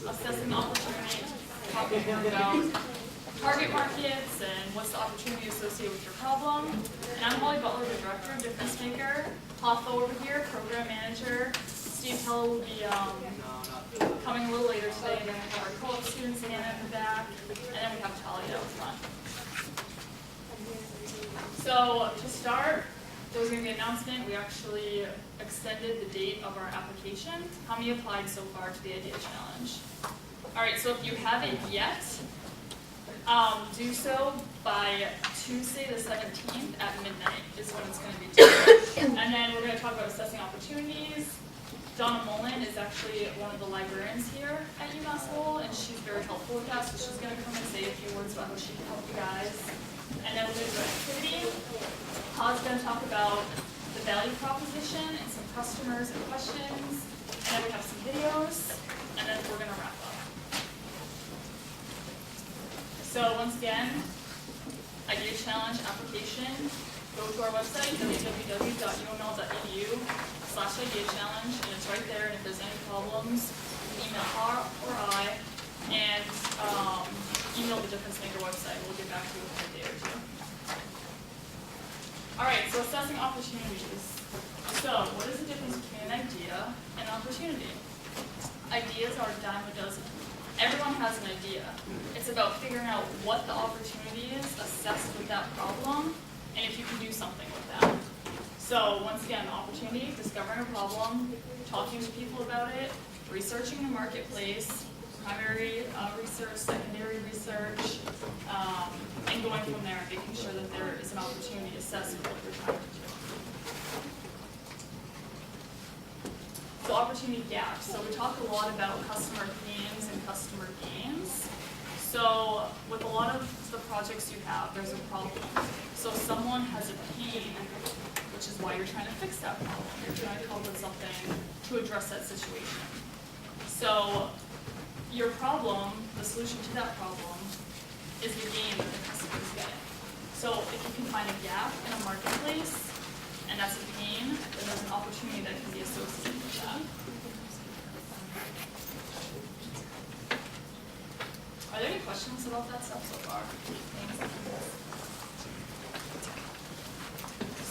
assessing the opportunity, talking more about target markets and what's the opportunity associated with your problem. And I'm Holly Butler, the director of DifferenceMaker. Hoffa over here, program manager. Steve Teller will be coming a little later today. And then we have our co-op students, Hannah in the back, and then we have Talia out front. So to start, there was going to be an announcement. We actually extended the date of our application. How many applied so far to the Idea Challenge? All right, so if you haven't yet, do so by Tuesday the 17th at midnight is when it's going to be due. And then we're going to talk about assessing opportunities. Donna Mullen is actually one of the librarians here at UMass Lowell, and she's very helpful with that, so she's going to come and say a few words about how she can help you guys. And then we're going to do an activity. Todd's going to talk about the value proposition and some customers and questions. And then we have some videos, and then we're going to wrap up. So once again, Idea Challenge application. Go to our website, www.uml.edu/IdeaChallenge, and it's right there. And if there's any problems, email her or I, and email the DifferenceMaker website. We'll get back to you within a day or two. All right, so assessing opportunities. So what is the difference between an idea and an opportunity? Ideas are a dime a dozen. Everyone has an idea. It's about figuring out what the opportunity is, assessed with that problem, and if you can do something with that. So once again, the opportunity, discovering a problem, talking to people about it, researching the marketplace, primary research, secondary research, and going from there and making sure that there is an opportunity assessed for what you're trying to do. So opportunity gaps. So we talk a lot about customer themes and customer gains. So with a lot of the projects you have, there's a problem. So someone has a pain, which is why you're trying to fix that problem. You're trying to come up with something to address that situation. So your problem, the solution to that problem, is the gain that the customer is getting. So if you can find a gap in a marketplace, and that's a pain, then there's an opportunity that can be associated with that. Are there any questions about that stuff so far?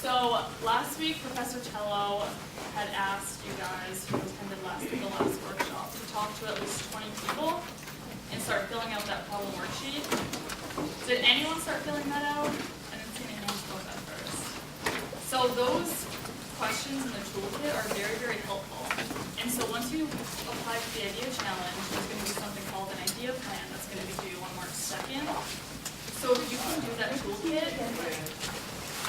So last week, Professor Tello had asked you guys who attended the last workshop to talk to at least 20 people and start filling out that problem worksheet. Did anyone start filling that out? I didn't see any hands go up at first. So those questions in the toolkit are very, very helpful. And so once you apply for the Idea Challenge, there's going to be something called an idea plan that's going to be due on March 2nd. So if you can do that toolkit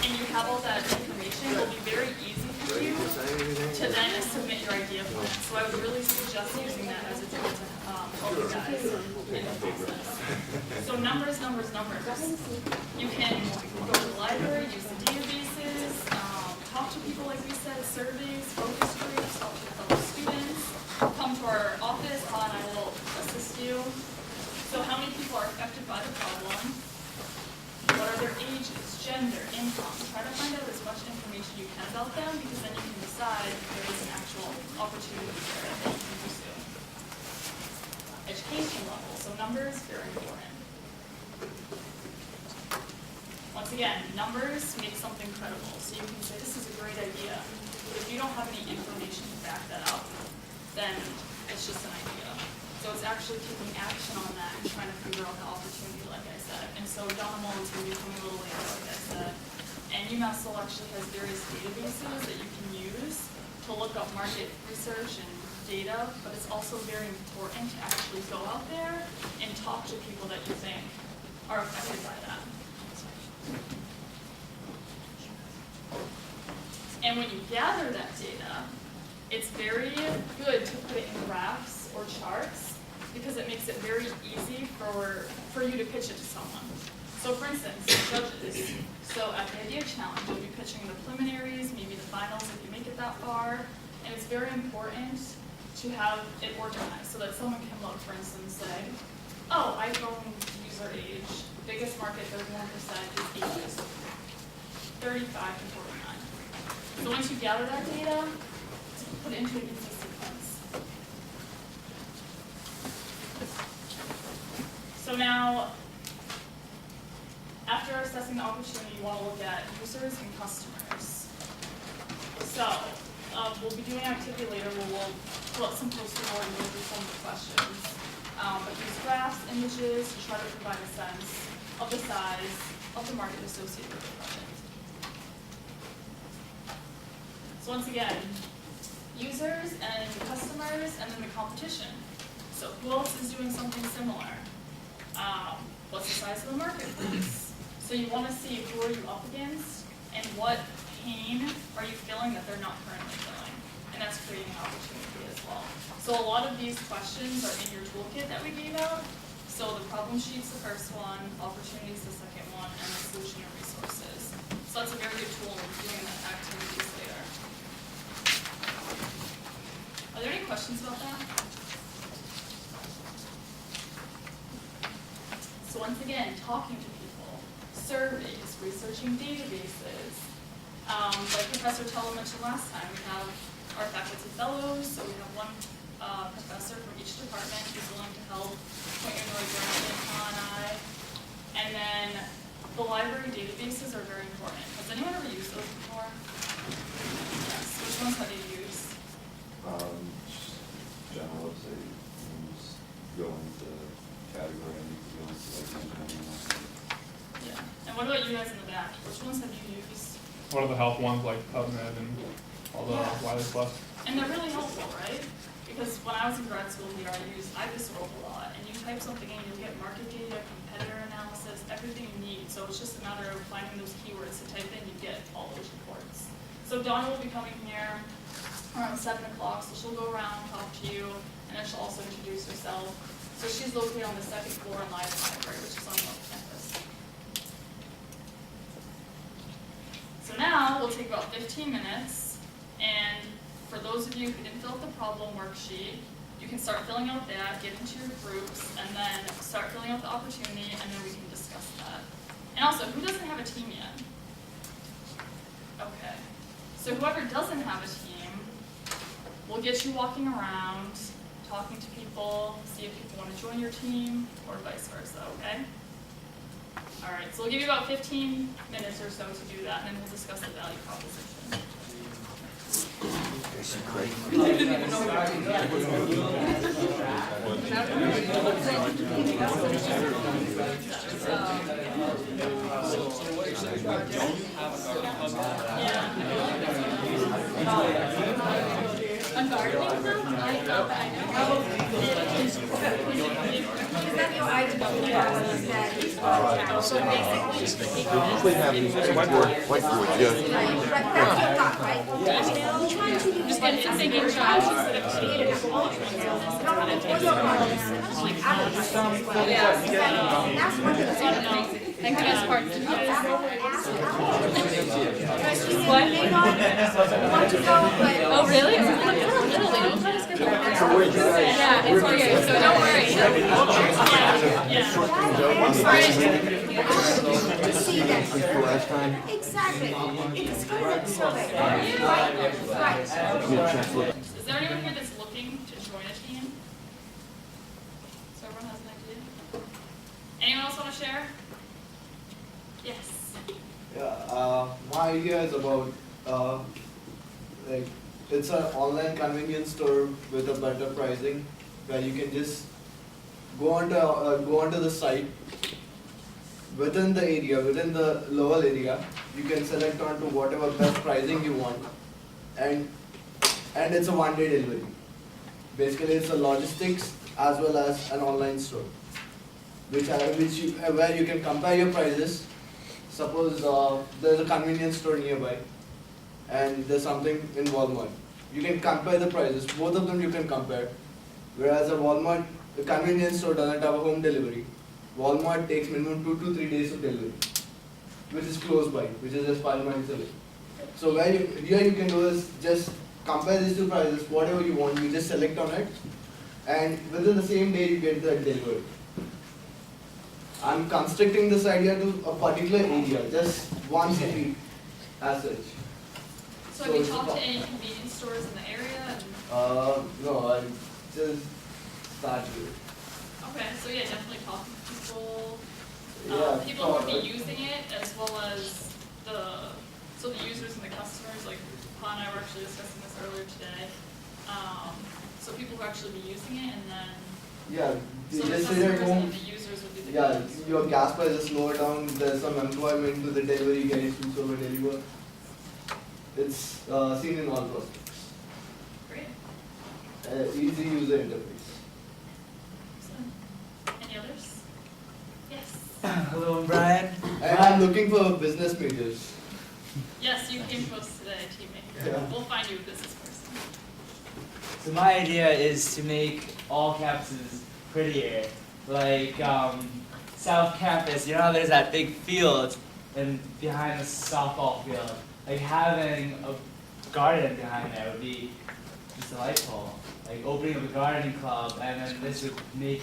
and you have all that information, it will be very easy for you to then submit your idea plan. So I would really suggest using that as a tool to help you guys in the process. So numbers. You can go to the library, use the databases, talk to people like we said, surveys, focus groups, talk to your fellow students, come to our office, Todd and I will assist you. So how many people are affected by the problem? What are their ages, gender, income? Try to find out as much information you can about them, because then you can decide if there is an actual opportunity there that you can pursue. Education level, so numbers, very important. Once again, numbers make something credible. So you can say, this is a great idea. But if you don't have any information to back that up, then it's just an idea. So it's actually taking action on that and trying to figure out the opportunity, like I said. And so Donna Mullen's going to be coming a little later, like I said. And UMass Lowell actually has various databases that you can use to look up market research and data, but it's also very important to actually go out there and talk to people that you think are affected by that. And when you gather that data, it's very good to put it in graphs or charts, because it makes it very easy for you to pitch it to someone. So for instance, judges. So at the Idea Challenge, you'll be pitching the preliminaries, maybe the finals if you make it that far. And it's very important to have it organized so that someone can look, for instance, say, oh, iPhone user age, biggest market, 31% is ages 35 to 49. So once you gather that data, put it into an easy sequence. now, after assessing the opportunity, you want to look at users and customers. So, we'll be doing an activity later where we'll pull up some poster board and go through some of the questions. But use graphs, images to try to provide a sense of the size of the market associated with the project. So once again, users and customers, and then the competition. So who else is doing something similar? What's the size of the marketplace? So you want to see who are you up against, and what pain are you feeling that they're not currently feeling, and that's creating an opportunity as well. So a lot of these questions are in your toolkit that we gave out. So the problem sheet's the first one, opportunities the second one, and the solution and resources. So that's a very good tool when doing the activities later. Are there any questions about that? So once again, talking to people, surveys, researching databases. Like Professor Tello mentioned last time, we have our faculty fellows, so we have one professor from each department who's willing to help point you in the right direction, Hannah and I. And then the library databases are very important. Has anyone ever used those before? Yes. Which ones have you used? General website, you just go into category and you can go into like engineering. Yeah. And what about you guys in the back? Which ones have you used? One of the health ones like PubMed and all the Wiley Plus. And they're really helpful, right? Because when I was in grad school here, I used IBISWorld a lot, and you type something in, you'll get market data, competitor analysis, everything you need. So it's just a matter of finding those keywords to type in, you get all those reports. So Donna will be coming here around 7 o'clock, so she'll go around, talk to you, and then she'll also introduce herself. So she's located on the second floor in Live Library, which is on Lowell campus. So now we'll take about 15 minutes, and for those of you who didn't fill out the problem worksheet, you can start filling out that, get into your groups, and then start filling out the opportunity, and then we can discuss that. And also, who doesn't have a team yet? Okay. So whoever doesn't have a team, we'll get you walking around, talking to people, see if people want to join your team, or vice versa, okay? All right, so we'll give you about 15 minutes or so to do that, and then we'll discuss the value proposition. This is great. So basically, Usually have these whiteboards, yeah. that's your thought, right? Which one do you Just get into thinking That's one thing. That could ask part two. Oh, really? Yeah, it's okay, so don't worry. To see that. For last time, Exactly. It's kind of like a survey, right? Right. Is there anyone here that's looking to join a team? So everyone has an idea? Anyone else want to share? Yes. Yeah, my idea is about like it's an online convenience store with a better pricing, where you can just go onto the site within the area, within the Lowell area. You can select onto whatever best pricing you want, and it's a one-day delivery. Basically, it's a logistics as well as an online store, where you can compare your prices. Suppose there's a convenience store nearby, and there's something in Walmart. You can compare the prices. Both of them you can compare. Whereas the convenience store doesn't have a home delivery. Walmart takes minimum 2 to 3 days of delivery, which is close by, which is just 5 miles away. So here you can do is just compare these two prices, whatever you want, you just select on it, and within the same day you get that delivered. I'm constricting this idea to a particular area, just one city as such. So have you talked to any convenience stores in the area? No, I just started. Okay, so yeah, definitely talk people, Yeah, people who would be probably. using it, as well as so the users and the customers, like Pa and I were actually discussing this earlier today. So people who actually be using it, and then, Yeah, so the just sit at customers and home. then the users would be the Yeah, users. your gas prices lower down, there's some employment to the delivery guys who over deliver. It's seen in all prospects. Great. Easy user interface. Excellent. Any others? Yes. Hello, I'm Brian. And I'm looking for business majors. Yes, you came to us today, team maker. Yeah. We'll find you a business person. So my idea is to make all campuses prettier. Like South Campus, you know how there's that big field and behind the softball field. Like having a garden behind there would be just delightful. Like opening up a gardening club, and then this would make,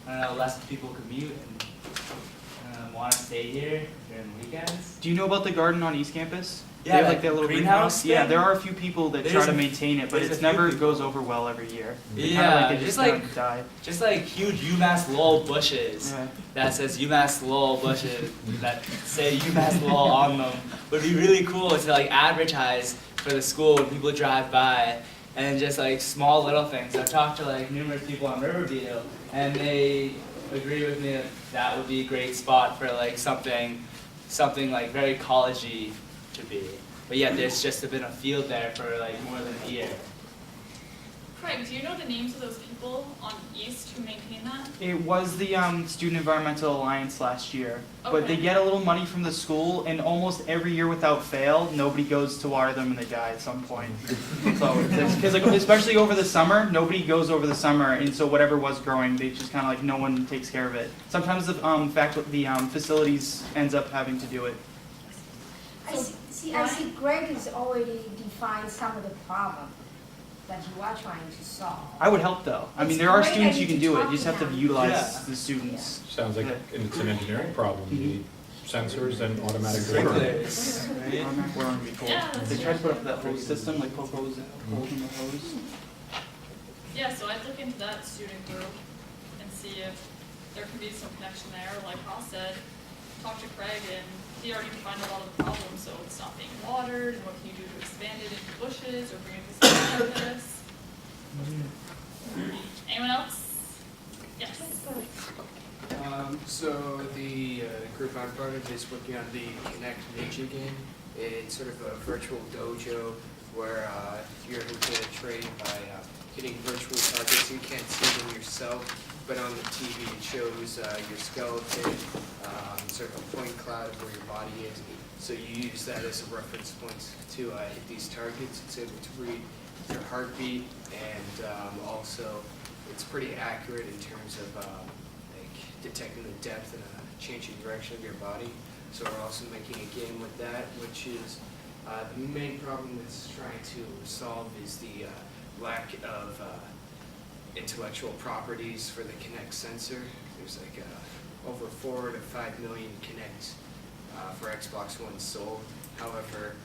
I don't know, less people commute and want to stay here during weekends. Do you know about the garden on East Campus? Yeah, They have like like that little greenhouse Yeah, thing? there are a few people that There's try to a- maintain it, but there's it's a few never people. goes over well every year. They Yeah, kinda like it just just like- kinda die. Just like huge UMass Lowell bushes. Yeah. That says UMass Lowell bushes that say UMass Lowell on them would be really cool to like advertise for the school when people drive by, and just like small little things. I've talked to like numerous people on Riverview, and they agree with me that that would be a great spot for like something like very collegey to be. But yet there's just been a field there for like more than a year. Craig, do you know the names of those people on East who maintain that? It was the Student Environmental Alliance last year, but they Okay. get a little money from the school, and almost every year without fail, nobody goes to water them and they die at some point. So, because like, especially over the summer, nobody goes over the summer, and so whatever was growing, they just kind of like no one takes care of it. Sometimes the facilities ends up having to do it. I see Greg has already defined some of the problem that you are trying to solve. I would help though. I mean, It's there are great students that you you can do it. talk You just have to to them. utilize Yeah. the students. Sounds like it's an engineering problem. You need sensors and automatic Sprinklers, right? Where would be cool. Yeah, that's They try to put up that hose system, like poke holes in the hose. Yeah, so I'd look into that student group and see if there can be some connection there. Like Paul said, talk to Craig, and he already defined a lot of the problems, so it's not being watered, and what can you do to expand it into bushes or bring it to some campus? Anyone else? Yes. So the group I'm part of is working on the Connect Ninja game. It's sort of a virtual dojo where you're able to train by hitting virtual targets. You can't see them yourself, but on the TV it shows your skeleton, sort of a point cloud of where your body is. So you use that as a reference point to hit these targets. It's able to read your heartbeat, and also it's pretty accurate in terms of like detecting the depth and changing direction of your body. So we're also making a game with that, which is the main problem it's trying to solve is the lack of intellectual properties for the Kinect sensor. There's like over 4 to 5 million Kinect for Xbox One sold. However,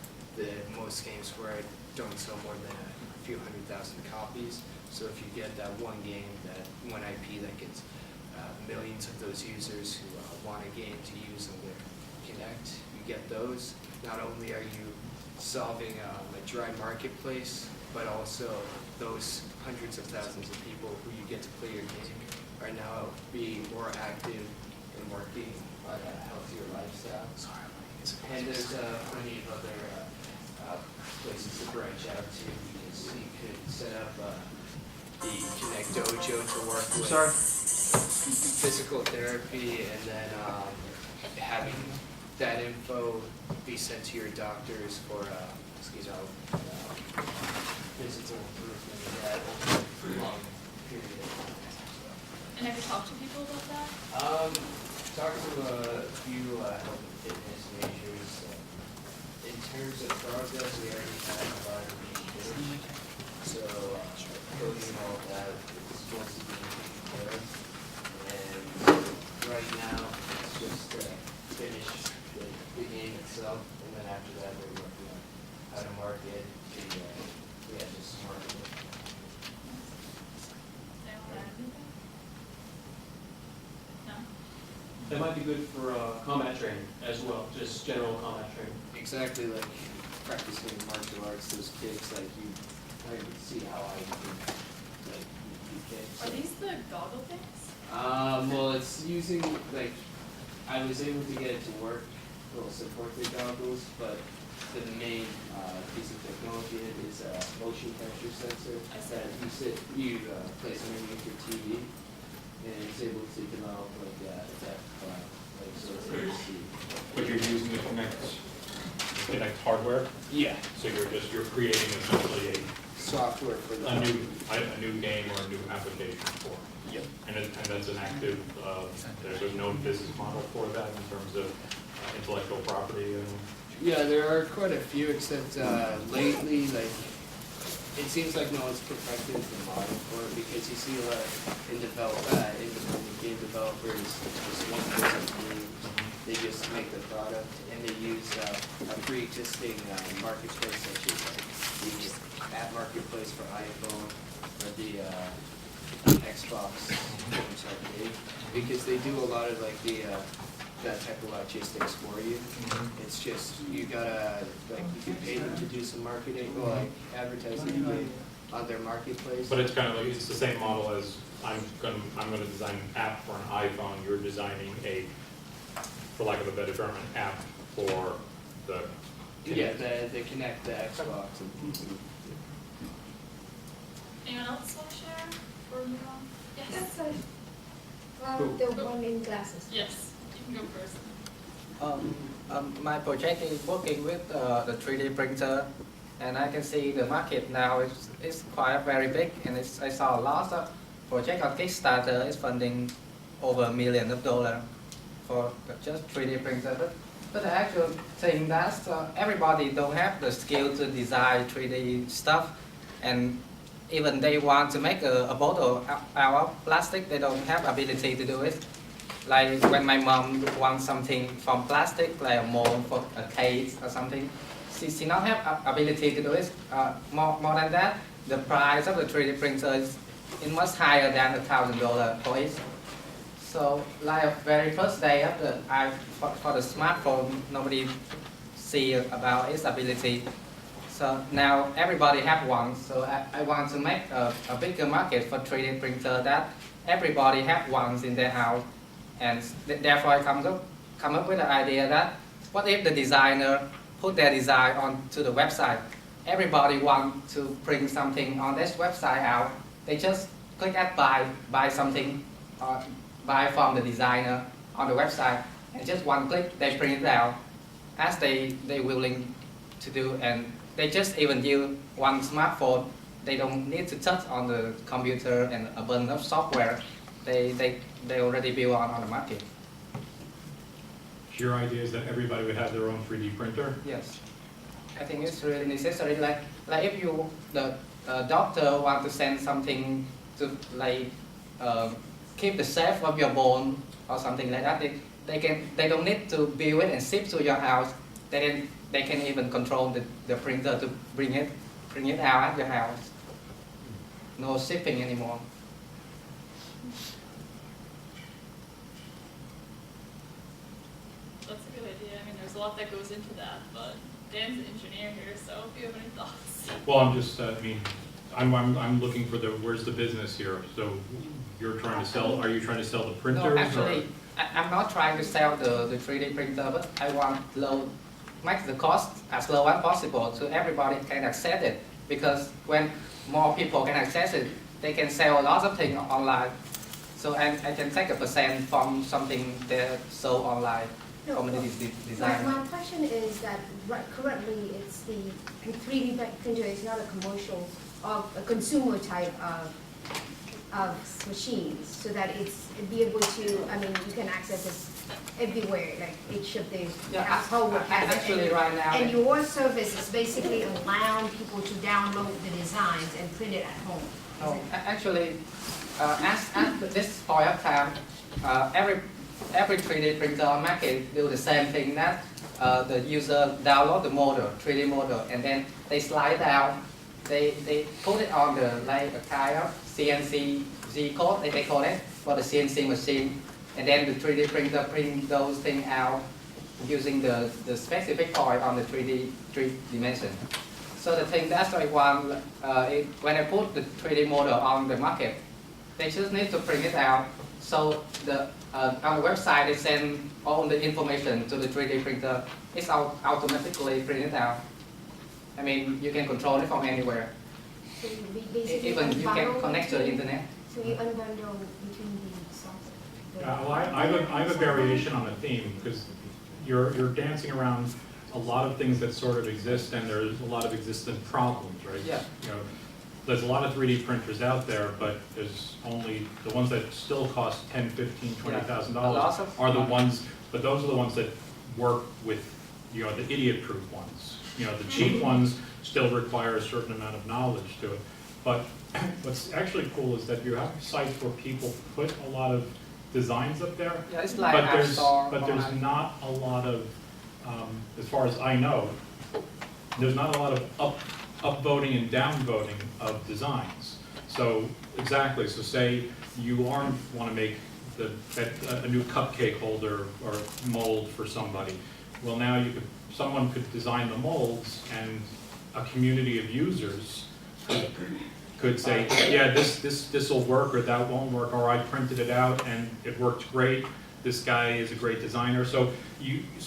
most games for it don't sell more than a few 100,000 copies. So if you get that one game, that one IP that gets millions of those users who want a game to use on their Kinect, you get those. Not only are you solving a dry marketplace, but also those hundreds of thousands of people who you get to play your game are now being more active and working on a healthier lifestyle. And there's plenty of other places to branch out to, because you could set up the Connect Dojo to work with physical therapy, and then having that info be sent to your doctors for physical improvement over a long period of time. And have you talked to people about that? Talked to a few health and fitness majors. In terms of progress, we already had a lot of meetings. So coding all of that is supposed to be taken care of. And right now, it's just finish the game itself, and then after that, we're working on how to market just market it. Anyone have anything? No? that might be good for combat training as well, just general combat training. Exactly, like practicing martial arts, those kicks, like you kind of see how I can, like, you kicks. Are these the goggle things? Well, it's using, like, I was able to get it to work, will support the goggles, but the main piece of technology in it is a motion capture sensor that you place underneath your TV, and it's able to develop like that like so it's able to see. But you're using the Connect hardware, Yeah. so you're creating essentially Software for the a new game or a new application for. Yep. And that's an active, there's no business model for that in terms of intellectual property and. Yeah, there are quite a few, except lately, like, it seems like no one's perfected the model for it, because you see a lot independent game developers, just one person team, they just make the product, and they use a pre-existing marketplace, such as like the app marketplace for iPhone, or the Xbox Games Arcade, because they do a lot of like that type of logistics for you. It's just, you gotta, like, you can pay them to do some marketing, or like advertising on their marketplace. But it's kind of like, it's the same model as I'm gonna design an app for an iPhone, you're designing a, for lack of a better term, an app for the. Yeah, the Connect, the Xbox. Anyone else want to share? Or move on? Yes. That's it. The one in glasses. Yes, you can go first. My project is working with the 3D printer, and I can see the market now is quite very big, and I saw a lot of project on Kickstarter is funding over $1 million for just 3D printer. But the actual thing that's everybody don't have the skill to design 3D stuff, and even they want to make a bottle out of plastic, they don't have ability to do it. Like when my mom wants something from plastic, like a mold for a case or something, she not have ability to do it. More than that, the price of the 3D printer is much higher than $1,000 for it. So like very first day of for the smartphone, nobody see about its ability. So now everybody have one. So I want to make a bigger market for 3D printer that everybody have ones in their house. And therefore I come up with the idea that what if the designer put their design onto the website? Everybody want to print something on this website out. They just click at buy something, buy from the designer on the website, and just one click they print it out as they willing to do, and they just even use one smartphone. They don't need to touch on the computer and a bunch of software. They already build on the market. Your idea is that everybody would have their own 3D printer? Yes, I think it's really necessary. Like if you the doctor want to send something to keep the shape of your bone or something like that, they don't need to build it and ship to your house. They can even control the printer to bring it out at your house. No shipping anymore. That's a good idea. I mean, there's a lot that goes into that, but Dan's an engineer here, so if you have any thoughts. Well, I'm just, I'm looking for where's the business here? So you're trying to sell, are you trying to sell the printers? No, actually, I'm not trying to sell the 3D printer, but I want make the cost as low as possible so everybody can access it. Because when more people can access it, they can sell a lot of things online. So I can take a % from something they sold online. No, Design. my question is that currently it's the 3D printer is not a commercial or a consumer type of machines, so that it's be able to, I mean, you can access it everywhere, like each of the household has it. Actually, right now. And your service is basically allowing people to download the designs and print it at home. No, actually, at this point of time, every 3D printer on market do the same thing, that the user download the model, 3D model, and then they slide down, they put it on the like a kind of CNC G code, they call it, for the CNC machine, and then the 3D printer print those things out using the specific point on the 3D dimension. So the thing that's like when I put the 3D model on the market, they just need to print it out. So on the website, they send all the information to the 3D printer. It's automatically printed out. I mean, you can control it from anywhere. So you basically Even you can unbundle connect to the between- internet. So you unbundle between the software. Yeah, well, I have a variation on the theme, because you're dancing around a lot of things that sort of exist, and there's a lot of existent problems, right? Yeah. You know, there's a lot of 3D printers out there, but there's only, the ones that still cost $10,000, $15,000, $20,000 are the ones, but those are the ones that work with, you know, the idiot-proof ones. You know, the cheap ones still require a certain amount of knowledge to it. But what's actually cool is that you have sites where people put a lot of designs up there, Yeah, it's like but App there's Store not a lot of, as far as I know, there's not a lot of upvoting and downvoting of designs. So exactly. So say you want to make a new cupcake holder or mold for somebody. Well, now someone could design the molds, and a community of users could say, yeah, this will work, or that won't work, or I printed it out and it worked great. This guy is a great designer. So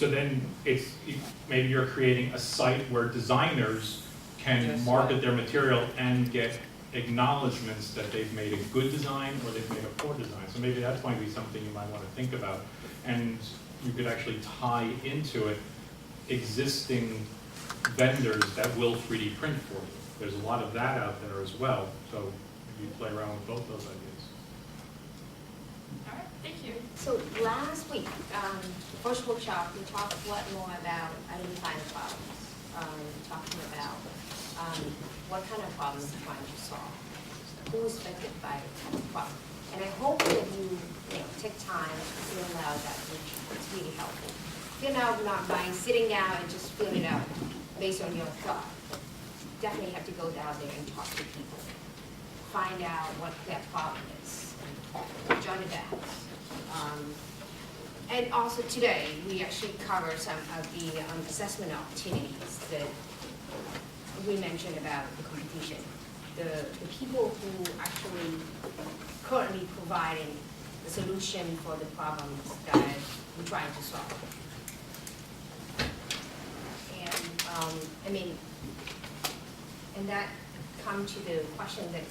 then maybe you're creating a site where designers can market their material and get acknowledgments that they've made a good design or they've made a poor design. So maybe that's going to be something you might want to think about. And you could actually tie into it existing vendors that will 3D print for you. There's a lot of that out there as well. So you play around with both those ideas. All right, thank you. So last week, the first workshop, we talked a lot more about identifying problems. Talking about what kind of problems you're trying to solve, who is affected by the problem. And I hope that you take time to fill out that worksheet. It's really helpful. Fill out not by sitting down and just filling it out based on your thought. Definitely have to go down there and talk to people. Find out what their problem is. And jot it down. And also today, we actually cover some of the assessment opportunities that we mentioned about the competition. The people who actually currently providing the solution for the problems that we're trying to solve. And and that comes to the question that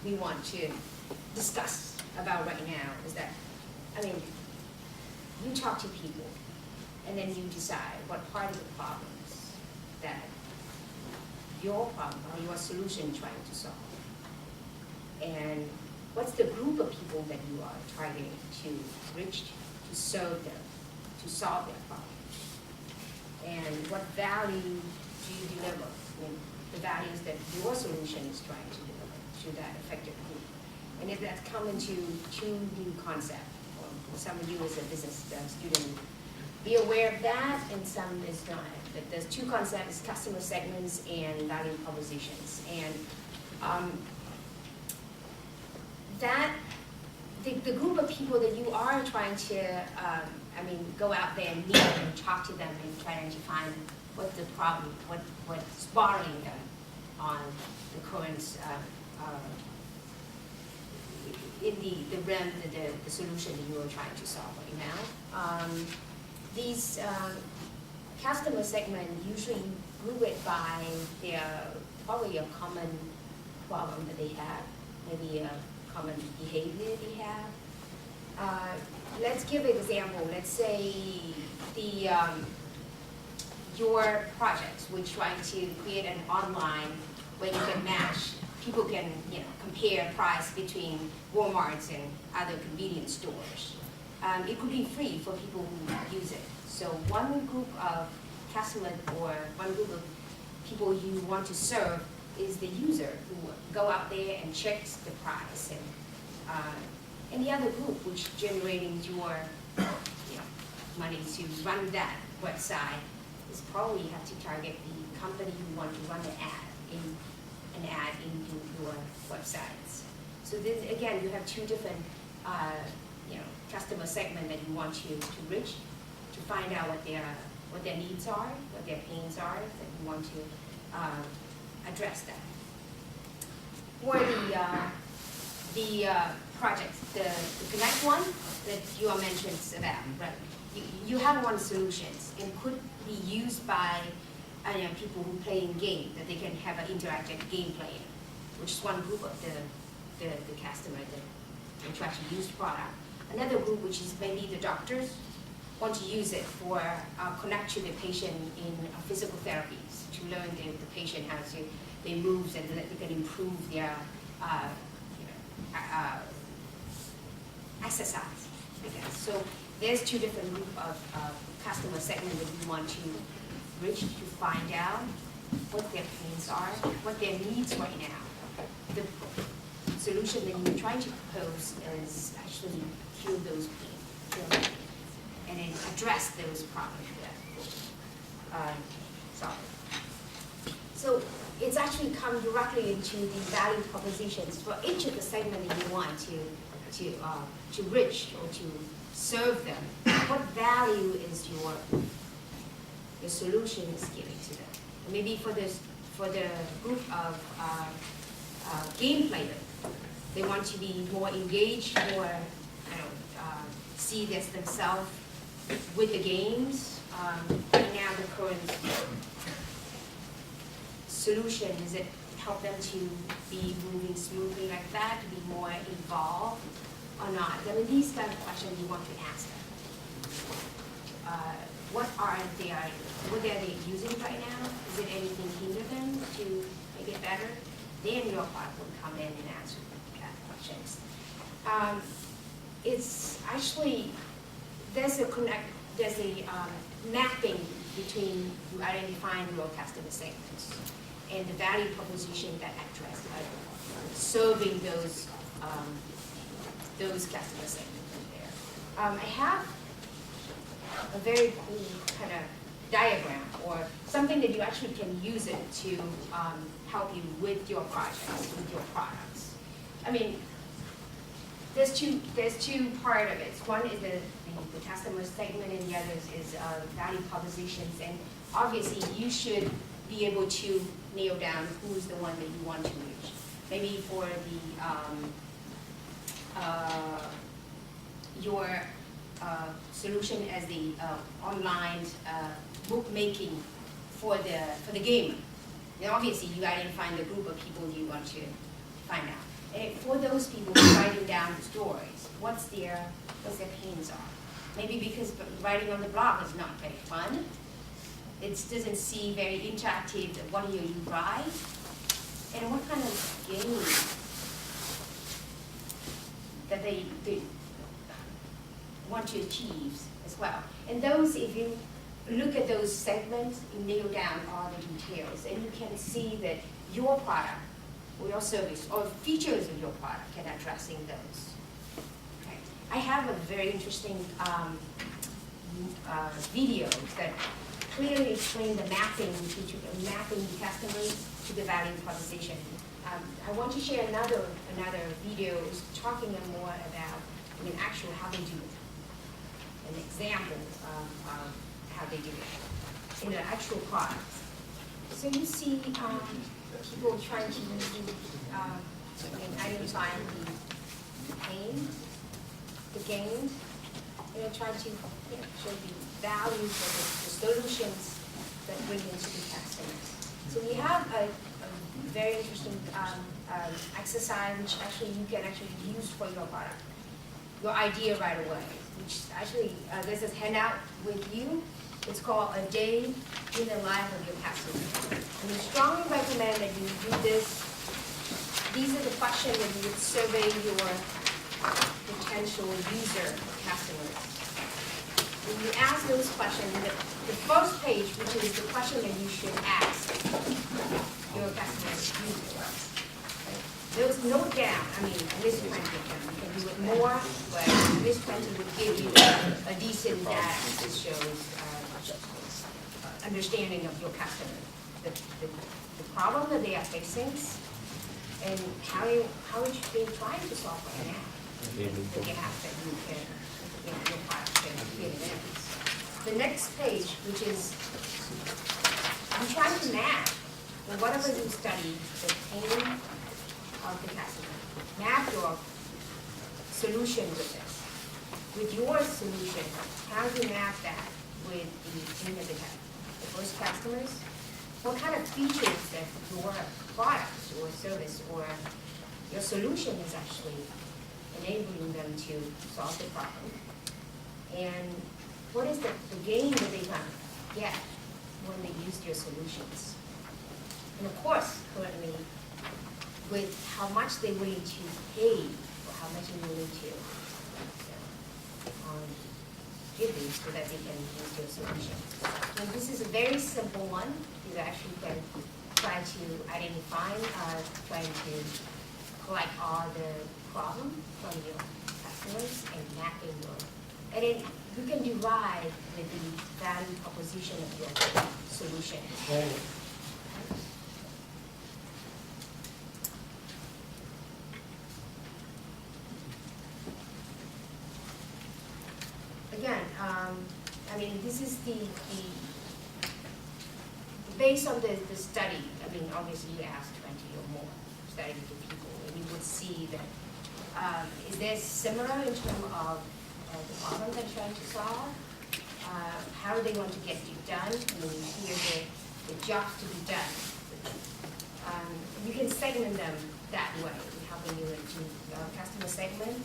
we want to discuss about right now is that, you talk to people and then you decide what part of the problems that your problem or your solution is trying to solve. And what's the group of people that you are targeting to reach, to serve them, to solve their problems? And what value do you deliver? The values that your solution is trying to deliver to that affected group. And if that's common to two new concepts, or some of you as a business student, be aware of that, and some is not. But there's two concepts, customer segments and value propositions. And the group of people that you are trying to, go out there and meet and talk to them and trying to find what's the problem, what's bothering them on the current, in the realm, the solution that you are trying to solve right now. These customer segment usually group it by probably a common problem that they have, maybe a common behavior they have. Let's give an example. Let's say your projects, we're trying to create an online where you can match, people can compare price between Walmarts and other convenience stores. It could be free for people who use it. So one group of customers or one group of people you want to serve is the user who go out there and checks the price. And the other group, which generating your money to run that website, is probably you have to target the company you want to run an ad in your websites. So then again, you have two different customer segment that you want to reach, to find out what their needs are, what their pains are, that you want to address that. For the projects, the Connect one that you all mentioned about, right? You have one solutions and could be used by people who play in game, that they can have an interactive game player, which is one group of the customer that try to use the product. Another group, which is maybe the doctors, want to use it for connect to the patient in physical therapies, to learn the patient how to, they move and that they can improve their exercise, I guess. So there's two different group of customer segment that we want to reach, to find out what their pains are, what their needs right now. The solution that you're trying to propose is actually cure those pains, and then address those problems that solve. So it's actually come directly into the value propositions for each of the segments that you want to reach or to serve them. What value is your solution is giving to them? And maybe for the group of game players, they want to be more engaged, more see this themselves with the games. Right now, the current solution is it help them to be moving smoothly like that, to be more involved or not? I mean, these kind of questions you want to ask them. What are they using right now? Is it anything hinder them to make it better? Then your product will come in and answer that questions. It's actually, there's a mapping between you identifying your customer segments and the value proposition that address serving those customer segments in there. I have a very cool kind of diagram or something that you actually can use it to help you with your projects, with your products. I mean, there's two part of it. One is the customer segment, and the other is value propositions. And obviously, you should be able to nail down who's the one that you want to reach. Maybe for your solution as the online bookmaking for the gamer. Then obviously, you identify the group of people you want to find out. And for those people writing down the stories, what's their pains are. Maybe because writing on the blog is not very fun. It doesn't seem very interactive. What do you write? And what kind of game that they want to achieve as well. And those, if you look at those segments, you nail down all the details, and you can see that your product or your service or features of your product can addressing those. Okay. I have a very interesting video that clearly explain the mapping the customers to the value proposition. I want to share another video talking more about actual how they do it, an example of how they do it in the actual products. So you see people trying to identify the pain, the gain, try to show the values of the solutions that bring into the customers. So we have a very interesting exercise which actually you can use for your product, your idea right away. Which actually there's this handout with you. It's called A Day in the Life of Your Customer. And we strongly recommend that you do this. These are the questions that you would survey your potential user customers. When you ask those questions, the first page, which is the question that you should ask your customers, those note down, list 20 of them. You can do it more, but list 20 would give you a decent data that shows understanding of your customer, the problem that they are facing, and how they're trying to solve right now. the app that you can, your product can fit in. The next page, which is, I'm trying to map, whatever you study, the pain of the customer, map your solution with this. With your solution, how do you map that with the pain of the first customers? What kind of features that your products or service or your solution is actually enabling them to solve the problem? And what is the gain that they can get when they use your solutions? And of course, currently, with how much they're willing to pay or how much they're willing to give you so that they can use your solution. And this is a very simple one. You actually can try to identify, trying to collect all the problems from your customers and mapping your, and then you can derive with the value proposition of your solution. Again, I mean, this is based on the study. I mean, obviously you asked 20 or more studies of people, and you would see that is there similar in terms of the problem they're trying to solve? How do they want to get it done? I mean, here the jobs to be done. You can segment them that way, helping you into customer segment.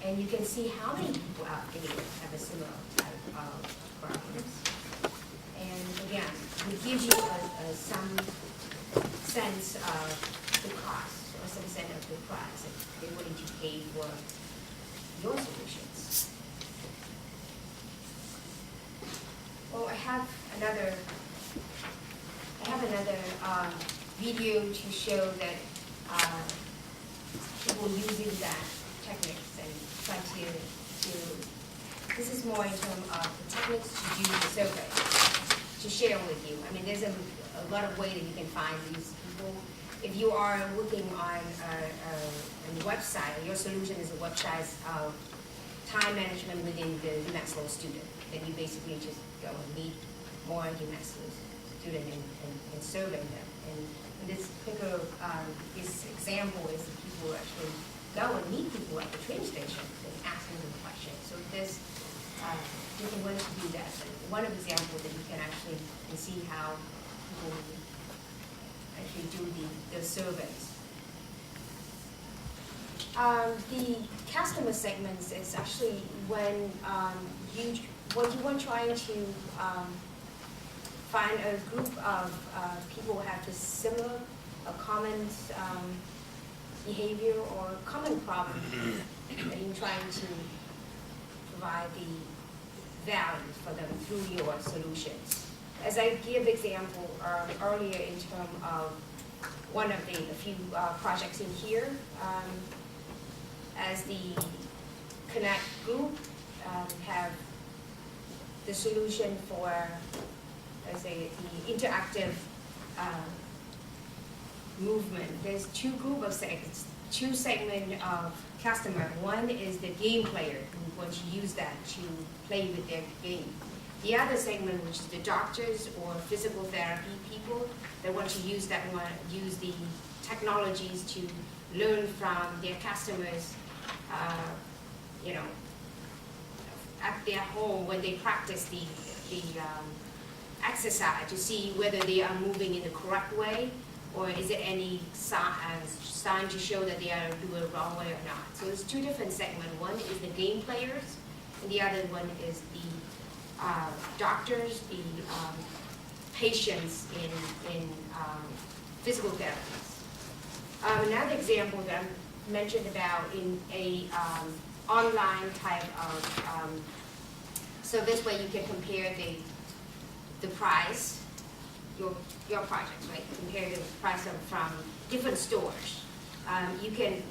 And you can see how many people out there have a similar type of problems. And again, it gives you some sense of the cost or some sense of the price that they're willing to pay for your solutions. Well, I have another video to show that people using that techniques and try to this is more in terms of the techniques to do the survey, to share with you. I mean, there's a lot of ways that you can find these people. If you are looking on a website, your solution is a website of time management within the UMass Lowell student, then you basically just go and meet more UMass Lowell students and survey them. And this particular this example is that people actually go and meet people at the train station and ask them the question. So there's different ways to do that. But one example that you can actually see how people actually do the surveys. The customer segments is actually when you want trying to find a group of people who have the similar or common behavior or common problem, and you're trying to provide the values for them through your solutions. As I give example earlier in terms of one of the few projects in here, as the Connect group have the solution for, let's say, the interactive movement. There's two group of segments, two segment of customer. One is the game player who wants to use that to play with their game. The other segment, which is the doctors or physical therapy people that want to use that one, use the technologies to learn from their customers, at their home when they practice the exercise to see whether they are moving in the correct way, or is it any sign to show that they are doing it wrong way or not. So there's two different segments. One is the game players, and the other one is the doctors, the patients in physical therapies. Another example that I mentioned about in a online type of service where you can compare the price, your projects, right? Compare the price from different stores. You could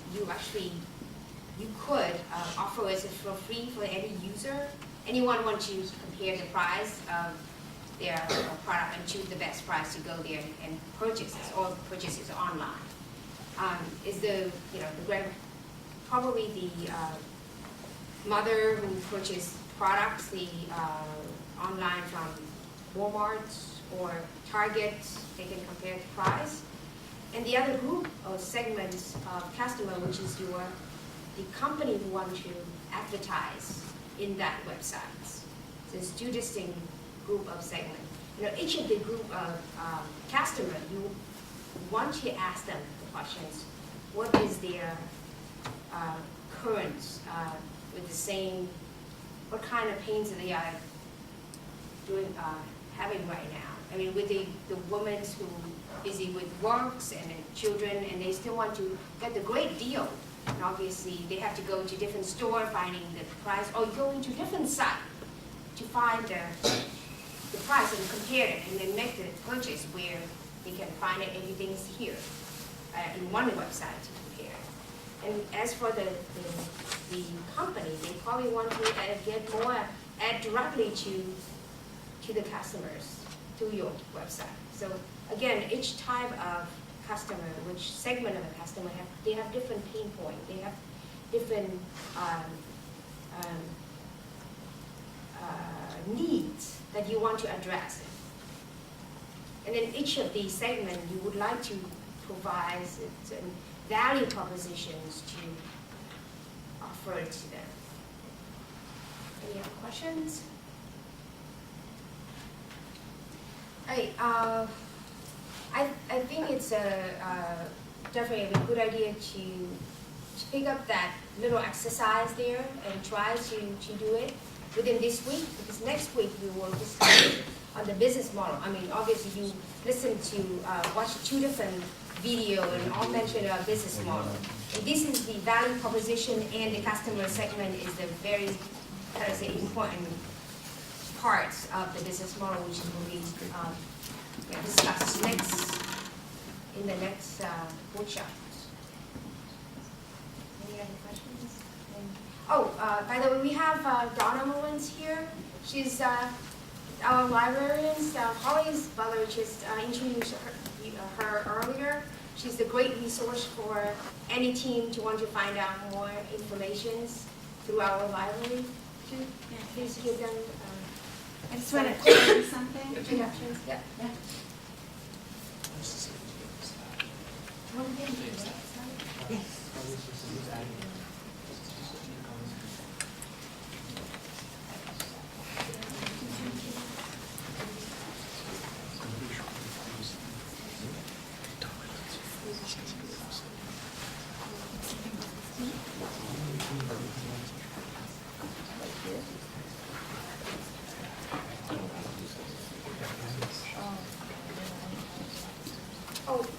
offer it for free for any user. Anyone want to compare the price of their product and choose the best price to go there and purchase it, or purchase it online. Is the grand probably the mother who purchased products online from Walmart or Target, they can compare the price. And the other group or segments of customer, which is the company who want to advertise in that website. So it's two distinct group of segments. Each of the group of customer, you want to ask them the questions. What is their current with the same, what kind of pains they are doing, having right now? I mean, with the women who busy with works and children, and they still want to get the great deal. And obviously, they have to go to different store finding the price, or going to different site to find the price and compare it, and then make the purchase where they can find it, everything is here in one website to compare. And as for the company, they probably want to get more, add directly to the customers through your website. So again, each type of customer, which segment of a customer, they have different pain point. They have different needs that you want to address. And then each of these segments, you would like to provide certain value propositions to offer to them. Any other questions? I think it's definitely a good idea to pick up that little exercise there and try to do it within this week, because next week we will discuss on the business model. I mean, obviously you listen to, watch two different videos and all mention our business model. And this is the value proposition, and the customer segment is the very, how to say, important parts of the business model, which will be discussed in the next workshop. Any other questions? By the way, we have Donna Mullins here. She's our librarian. Holly's brother just introduced her earlier. She's a great resource for any team to want to find out more information through our library. Please give them. I just want to say something. Introductions. Yeah.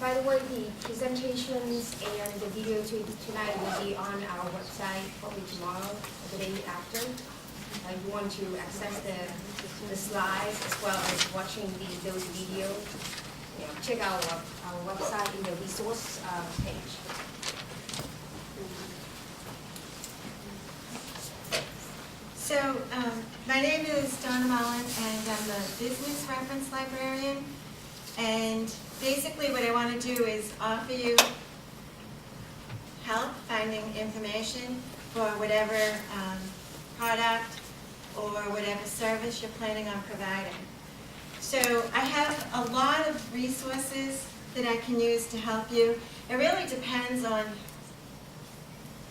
By the way, the presentations and the video tonight will be on our website probably tomorrow or the day after. You want to access the slides as well as watching those videos. Check out our website in the resource page. So, my name is Donna Mullen, and I'm the business reference librarian. And basically what I want to do is offer you help finding information for whatever product or whatever service you're planning on providing. So I have a lot of resources that I can use to help you. It really depends on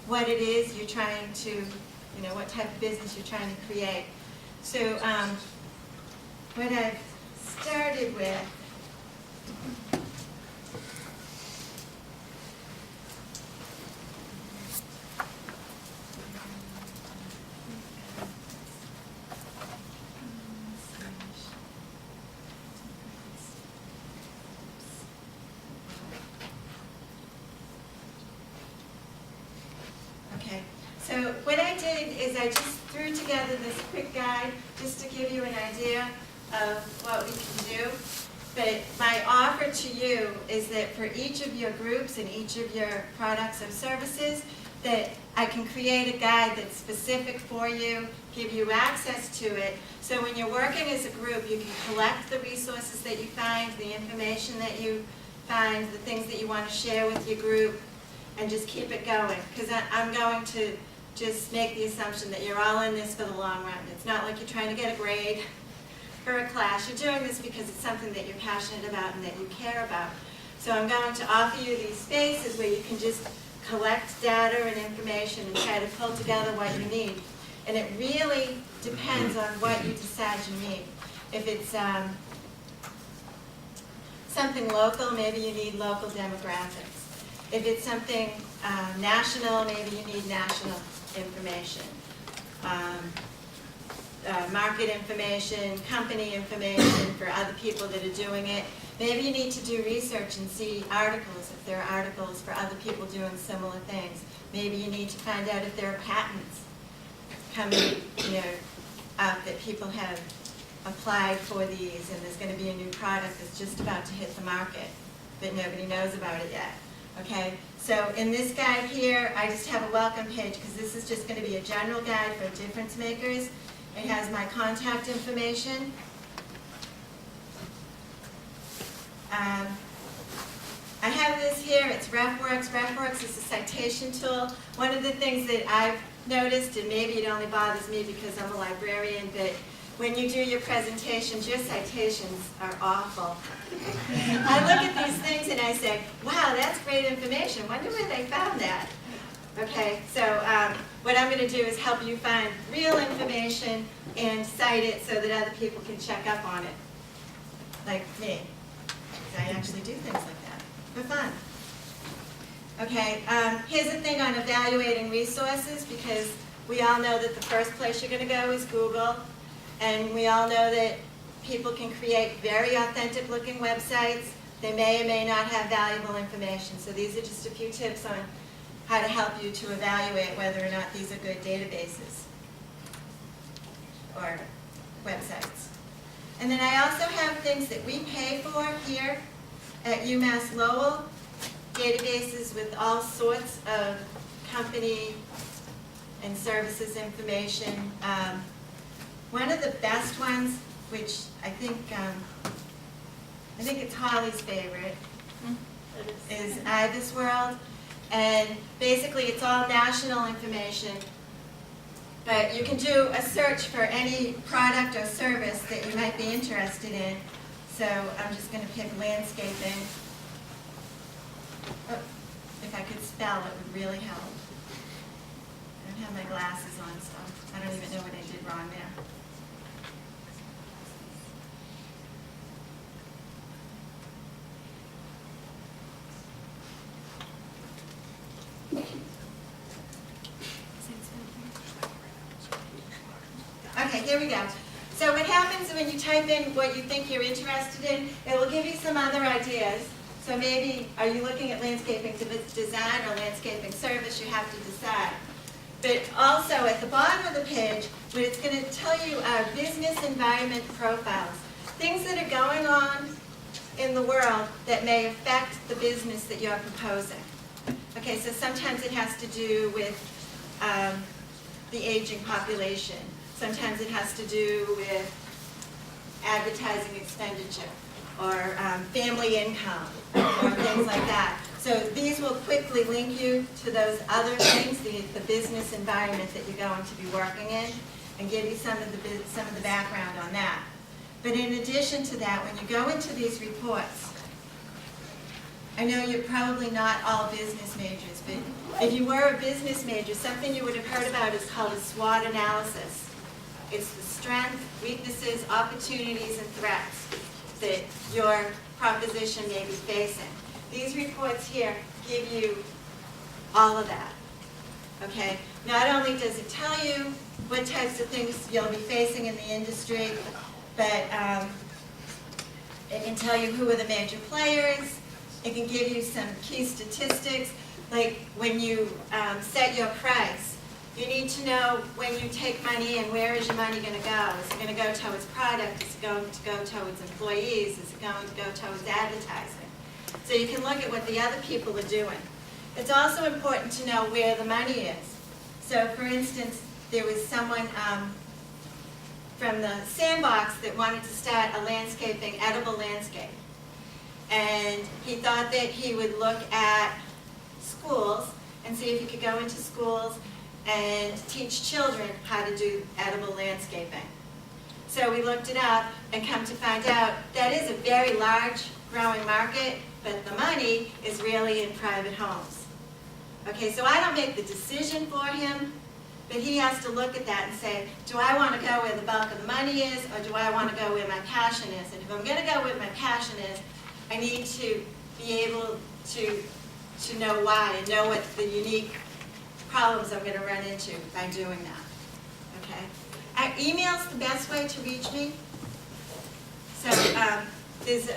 what it is you're trying to, what type of business you're trying to create. So what I've started with So what I did is I just threw together this quick guide just to give you an idea of what we can do. But my offer to you is that for each of your groups and each of your products or services, that I can create a guide that's specific for you, give you access to it. So when you're working as a group, you can collect the resources that you find, the information that you find, the things that you want to share with your group, and just keep it going, because I'm going to just make the assumption that you're all in this for the long run. It's not like you're trying to get a grade for a class. You're doing this because it's something that you're passionate about and that you care about. So I'm going to offer you these spaces where you can just collect data and information and try to pull together what you need. And it really depends on what you decide you need. If it's something local, maybe you need local demographics. If it's something national, maybe you need national information. Market information, company information for other people that are doing it. Maybe you need to do research and see articles, if there are articles for other people doing similar things. Maybe you need to find out if there are patents coming, up that people have applied for these, and there's going to be a new product that's just about to hit the market, but nobody knows about it yet. Okay, so in this guide here, I just have a welcome page because this is just going to be a general guide for difference makers. It has my contact information. I have this here, it's RefWorks. RefWorks is a citation tool. One of the things that I've noticed, and maybe it only bothers me because I'm a librarian, but when you do your presentations, your citations are awful. I look at these things and I say, wow, that's great information. Wonder where they found that. Okay, so what I'm going to do is help you find real information and cite it so that other people can check up on it, like me. I actually do things like that for fun. Okay, here's the thing on evaluating resources, because we all know that the first place you're going to go is Google, and we all know that people can create very authentic looking websites. They may or may not have valuable information. So these are just a few tips on how to help you to evaluate whether or not these are good databases or websites. And then I also have things that we pay for here at UMass Lowell, databases with all sorts of company and services information. One of the best ones, which I think it's Holly's favorite, is Ibis World. And basically it's all national information, but you can do a search for any product or service that you might be interested in. So I'm just going to pick landscaping. Oh, if I could spell, it would really help. I don't have my glasses on, so I don't even know what I did wrong there. Okay, here we go. So what happens when you type in what you think you're interested in, it will give you some other ideas. So maybe, are you looking at landscaping design or landscaping service? You have to decide. But also at the bottom of the page, what it's going to tell you are business environment profiles. Things that are going on in the world that may affect the business that you're proposing. Okay, so sometimes it has to do with the aging population. Sometimes it has to do with advertising expenditure or family income or things like that. So these will quickly link you to those other things, the business environment that you're going to be working in, and give you some of the background on that. But in addition to that, when you go into these reports, I know you're probably not all business majors, but if you were a business major, something you would have heard about is called a SWOT analysis. It's the strengths, weaknesses, opportunities, and threats that your proposition may be facing. These reports here give you all of that, okay? Not only does it tell you what types of things you'll be facing in the industry, but it can tell you who are the major players. It can give you some key statistics, like when you set your price. You need to know when you take money in, where is your money going to go? Is it going to go towards product? Is it going to go towards employees? Is it going to go towards advertising? So you can look at what the other people are doing. It's also important to know where the money is. So for instance, there was someone from the Sandbox that wanted to start a landscaping, edible landscape. And he thought that he would look at schools and see if you could go into schools and teach children how to do edible landscaping. So we looked it up and come to find out that is a very large growing market, but the money is really in private homes. Okay, so I don't make the decision for him, but he has to look at that and say, do I want to go where the bulk of the money is, or do I want to go where my passion is? And if I'm going to go where my passion is, I need to be able to know why and know what the unique problems I'm going to run into by doing that. Okay? Email's the best way to reach me. So there's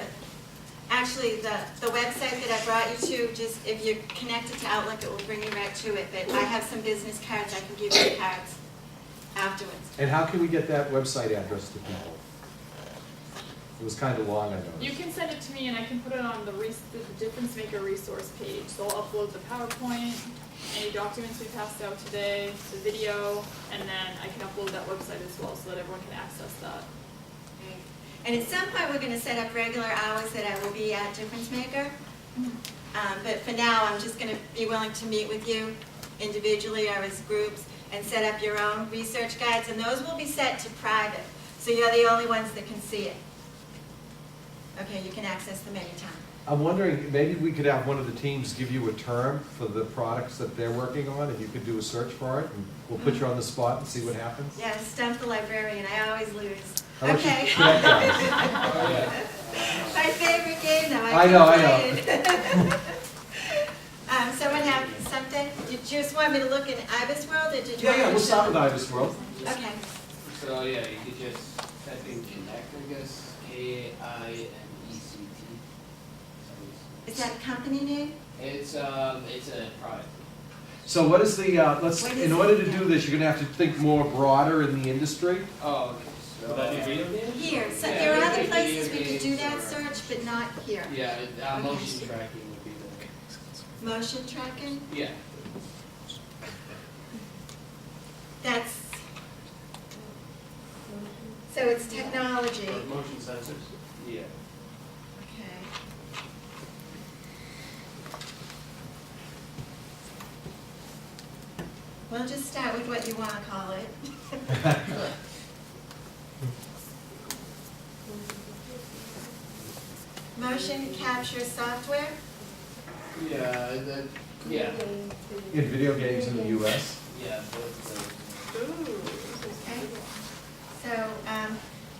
actually the website that I brought you to, just if you're connected to Outlook, it will bring you right to it. But I have some business cards. I can give you the cards afterwards. And how can we get that website address to people? It was kind of long, I noticed. You can send it to me and I can put it on the DifferenceMaker resource page. So I'll upload the PowerPoint, any documents we passed out today, the video, and then I can upload that website as well so that everyone can access that. Okay. And at some point, we're going to set up regular hours that I will be at DifferenceMaker. But for now, I'm just going to be willing to meet with you individually or as groups and set up your own research guides. And those will be set to private. So you're the only ones that can see it. Okay, you can access them anytime. I'm wondering, maybe we could have one of the teams give you a term for the products that they're working on, and you could do a search for it, and we'll put you on the spot and see what happens. Yeah, stump the librarian. I always lose. How about you Okay. connect us? My favorite game, though. I know. Someone have something? Did you just want me to look in Ibis World, or did you? Yeah, we'll start with Ibis World. Okay. So yeah, you could just type in Connect, I guess, KINECT. Is that a company name? It's a product. So what is the, in order to do this, you're gonna have to think more broader in the industry. Oh, okay. So, Would that be video games? Here. So Yeah, there are it other could be places we video could do games that or- search, but not here. Yeah, Okay. motion tracking would be the. Motion tracking? Yeah. That's, so it's technology. Or motion sensors? Yeah. Okay. We'll just start with what you want to call it. Motion capture software? Yeah, yeah. In video games in the US. Yeah, both Okay. So,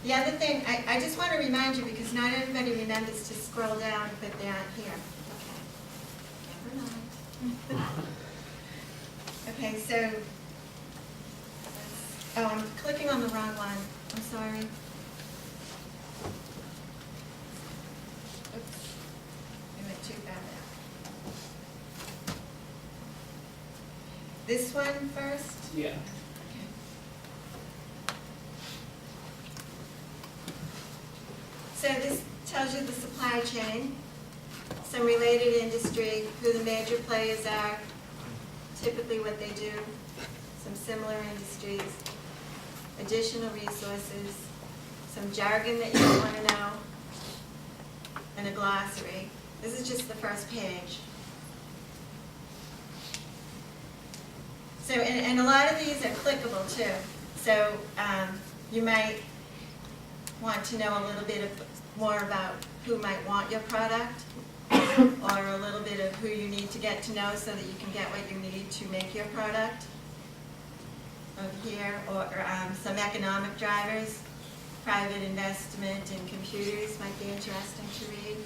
the other thing, I just want to remind you, because not everybody remembers to scroll down and put that here. Okay. Never mind. Okay, so, oh, I'm clicking on the wrong one. I'm sorry. Oops. I went too far now. This one first? Yeah. So this tells you the supply chain, some related industry, who the major players are, typically what they do, some similar industries, additional resources, some jargon that you might want to know, and a glossary. This is just the first page. So, and a lot of these are clickable too. So you might want to know a little bit more about who might want your product, or a little bit of who you need to get to know so that you can get what you need to make your product over here, or some economic drivers, private investment in computers might be interesting to read.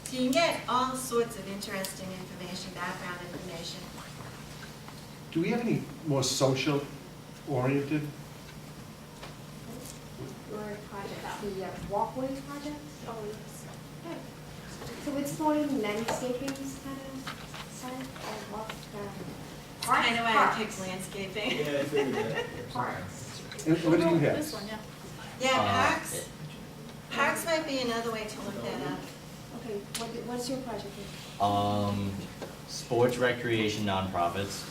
So you can get all sorts of interesting information, background information. Do we have any more social oriented? Or projects, the walkway project? Oh, yes. So it's more in landscaping kind of side, or what? I know why I picked landscaping. Yeah, I figured that. Parks. And what do you have? This one, yeah. Yeah, parks. Parks might be another way to look that up. Okay, what's your project? Sports recreation nonprofits.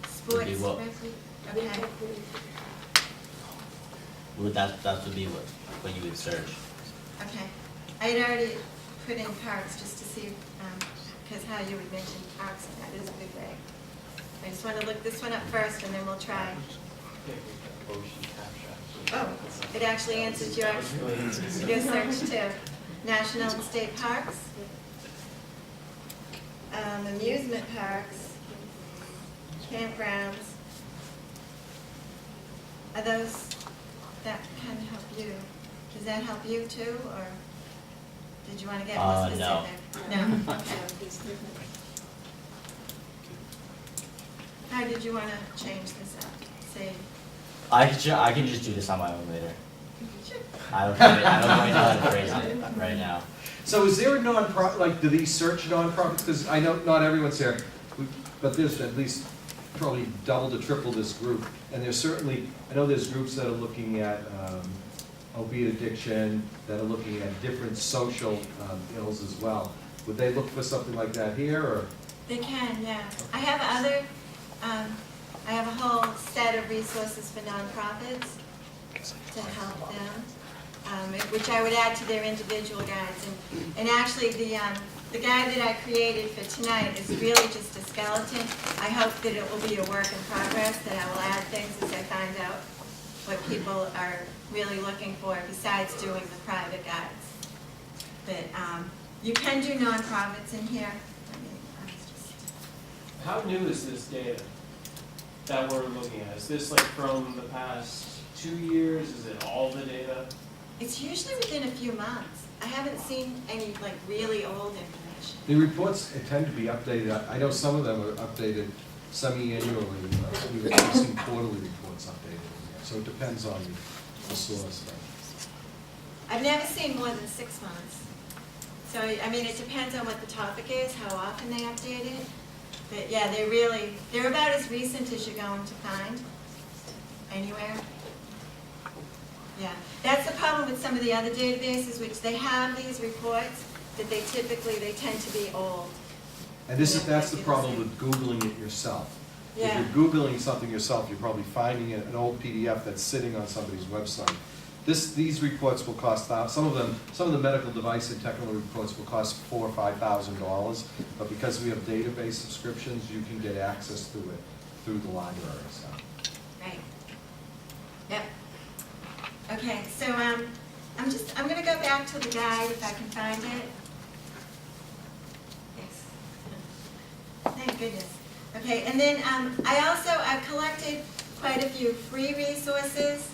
Sports, be what? okay. That would be what you would search. Okay. I had already put in parks just to see because how you would mention parks, and that is a good way. I just want to look this one up first, and then we'll try. Oh, it actually answers your search too. National and state parks, amusement parks, campgrounds. Are those, that kind of help you? Does that help you too, or did you want to get more no. specific? No. Okay. How did you want to change this up? Say, I can just do this on my own later. I don't really know how to phrase it right now. So is there a nonprofit, like, do these search nonprofits? Because I know not everyone's here, but there's at least probably double to triple this group. And there's certainly, I know there's groups that are looking at opiate addiction, that are looking at different social ills as well. Would they look for something like that here, or? they can, yeah. I have other, I have a whole set of resources for nonprofits to help them, which I would add to their individual guides. And actually, the guide that I created for tonight is really just a skeleton. I hope that it will be a work in progress, that I will add things as I find out what people are really looking for besides doing the private guides. But you can do nonprofits in here. How new is this data that we're looking at? Is this like from the past 2 years? Is it all the data? It's usually within a few months. I haven't seen any like really old information. The reports tend to be updated. I know some of them are updated semi-annually. We've seen quarterly reports updated. So it depends on the source. I've never seen more than 6 months. So, I mean, it depends on what the topic is, how often they update it. But yeah, they're about as recent as you're going to find anywhere. Yeah, that's the problem with some of the other databases, which they have these reports, that they tend to be old. And that's the problem with Googling it yourself. Yeah. If you're Googling something yourself, you're probably finding an old PDF that's sitting on somebody's website. These reports will cost, some of the medical device and technical reports will cost $4,000 or $5,000, but because we have database subscriptions, you can get access to it through the library. So. Right. Yep. Okay, so I'm going to go back to the guide if I can find it. Yes. Thank goodness. Okay, and then I've collected quite a few free resources.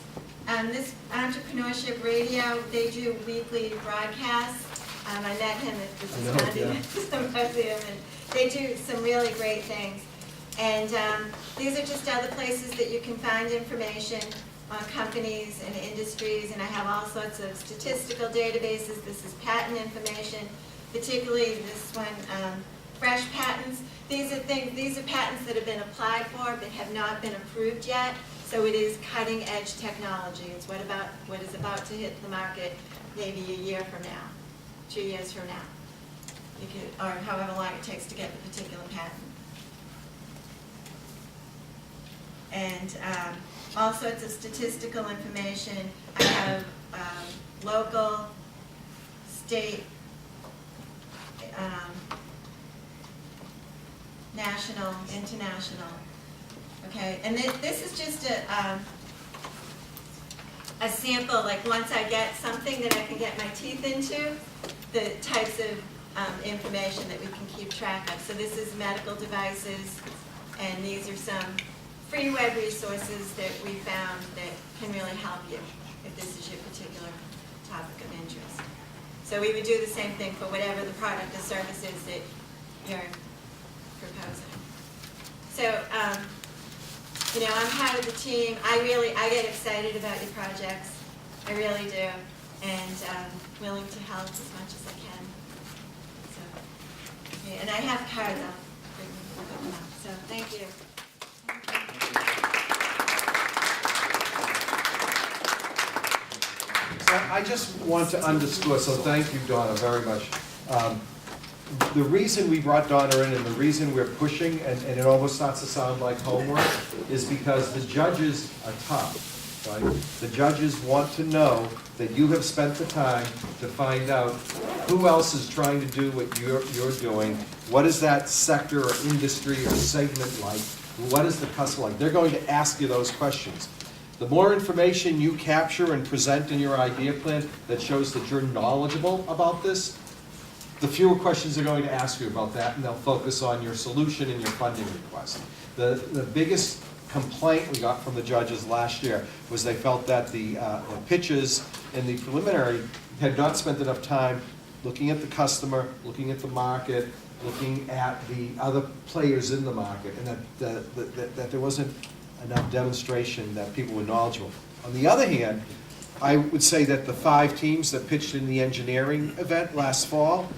This Entrepreneurship Radio, they do weekly broadcasts. I met him at the symposium, and they do some really great things. And these are just other places that you can find information on companies and industries, and I have all sorts of statistical databases. This is patent information, particularly this one, fresh patents. These are patents that have been applied for but have not been approved yet. So it is cutting edge technology. It's what is about to hit the market maybe a year from now, 2 years from now, or however long it takes to get the particular patent. And all sorts of statistical information. I have local, state, national, international. Okay, and this is just a sample, like once I get something that I can get my teeth into, the types of information that we can keep track of. So this is medical devices, and these are some free web resources that we found that can really help you if this is your particular topic of interest. So we would do the same thing for whatever the product or service is that you're proposing. So, you know, I'm part of the team. I get excited about your projects. I really do. And willing to help as much as I can. So, okay, and I have cards. I'll bring them up. So thank you. So I just want to underscore, so thank you, Donna, very much. The reason we brought Donna in and the reason we're pushing, and it almost starts to sound like homework, is because the judges are tough, right? The judges want to know that you have spent the time to find out who else is trying to do what you're doing? What is that sector or industry or segment like? What is the customer like? They're going to ask you those questions. The more information you capture and present in your idea plan that shows that you're knowledgeable about this, the fewer questions they're going to ask you about that, and they'll focus on your solution and your funding request. The biggest complaint we got from the judges last year was they felt that the pitches in the preliminary had not spent enough time looking at the customer, looking at the market, looking at the other players in the market, and that there wasn't enough demonstration that people were knowledgeable. On the other hand, I would say that the 5 teams that pitched in the engineering event last fall,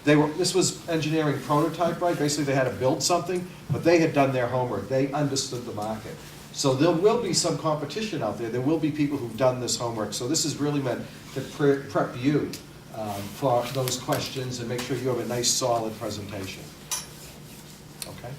this was engineering prototype, right? Basically, they had to build something, but they had done their homework. They understood the market. So there will be some competition out there. There will be people who've done this homework. So this is really meant to prep you for those questions and make sure you have a nice, solid presentation. Okay?